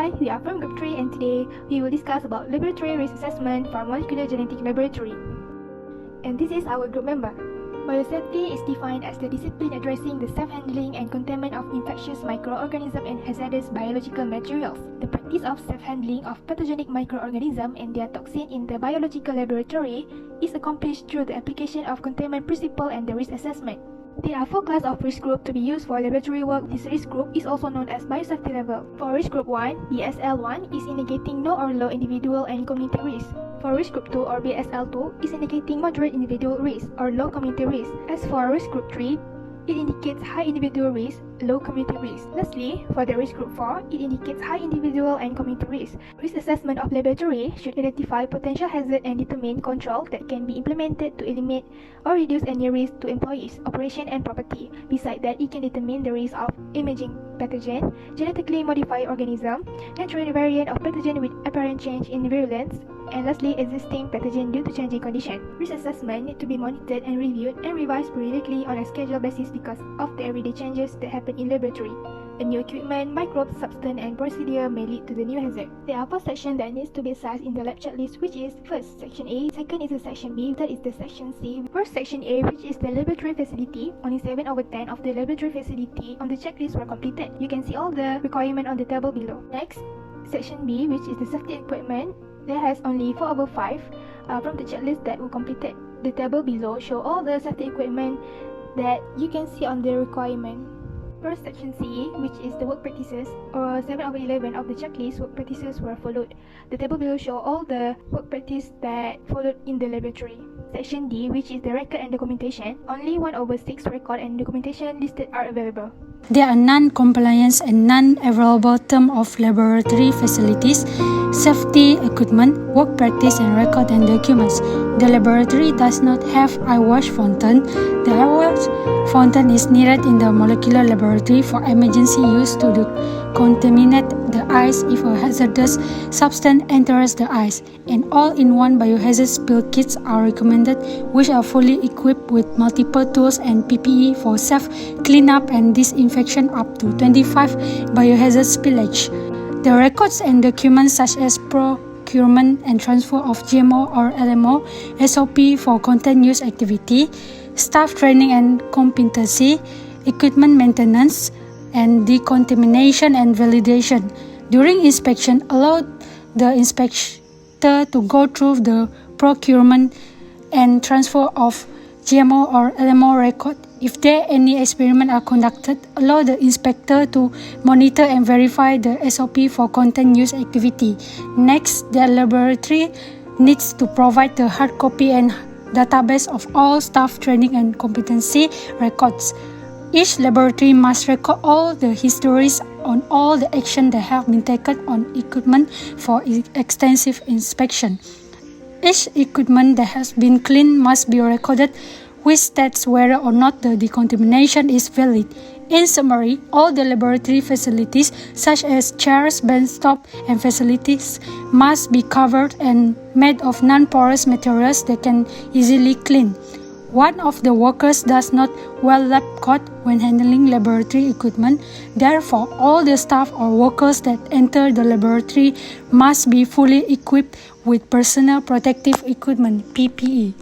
Hi, we are from Group 3 and today we will discuss about laboratory risk assessment for molecular genetic laboratory. And this is our group member. Biosafety is defined as the discipline addressing the self-handling and containment of infectious microorganisms and hazardous biological materials. The practice of self-handling of pathogenic microorganisms and their toxin in the biological laboratory is accomplished through the application of containment principle and the risk assessment. There are 4 classes of risk group to be used for laboratory work. This risk group is also known as biosafety level. For risk group 1, BSL1 is indicating no or low individual and community risk. For risk group 2 or BSL2 is indicating moderate individual risk or low community risk. As for risk group 3, it indicates high individual risk, low community risk. Lastly, for the risk group 4, it indicates high individual and community risk. Risk assessment of laboratory should identify potential hazard and determine control that can be implemented to eliminate or reduce any risk to employees, operation and property. Besides that, it can determine the risk of emerging pathogen, genetically modified organism, natural variant of pathogen with apparent change in virulence, and lastly, existing pathogen due to changing condition. Risk assessment need to be monitored and reviewed and revised periodically on a scheduled basis because of the everyday changes that happen in laboratory. A new equipment, microbes, substance, and procedure may lead to the new hazard. There are 4 sections that needs to be assessed in the lab checklist, which is first, section A, second is the section B, third is the section C. First, section A, which is the laboratory facility. Only 7 over 10 of the laboratory facility on the checklist were completed. You can see all the requirements on the table below. Next, section B, which is the safety equipment. There has only 4 over 5 from the checklist that were completed. The table below show all the safety equipment that you can see on the requirement. First, section C, which is the work practices, or 7 over 11 of the checklist work practices were followed. The table below show all the work practice that followed in the laboratory. Section D, which is the record and documentation, only 1 over 6 record and documentation listed are available. There are non-compliance and non-available terms of laboratory facilities, safety equipment, work practice and record and documents. The laboratory does not have eye wash fountain. The eye wash fountain is needed in the molecular laboratory for emergency use to contaminate the eyes if a hazardous substance enters the eyes. And all-in-one biohazard spill kits are recommended, which are fully equipped with multiple tools and PPE for safe cleanup and disinfection up to 25 biohazard spillage. The records and documents such as procurement and transfer of GMO or LMO, SOP for content use activity, staff training and competency, equipment maintenance, and decontamination and validation. During inspection, allow the inspector to go through the procurement and transfer of GMO or LMO record. If there any experiments are conducted, allow the inspector to monitor and verify the SOP for content use activity. Next, the laboratory needs to provide the hard copy and database of all staff training and competency records. Each laboratory must record all the histories on all the actions that have been taken on equipment for extensive inspection. Each equipment that has been cleaned must be recorded, which states whether or not the decontamination is valid. In summary, all the laboratory facilities such as chairs, benchtop, and facilities must be covered and made of non-porous materials that can easily clean. One of the workers does not wear lab coat when handling laboratory equipment. Therefore, all the staff or workers that enter the laboratory must be fully equipped with personal protective equipment (PPE).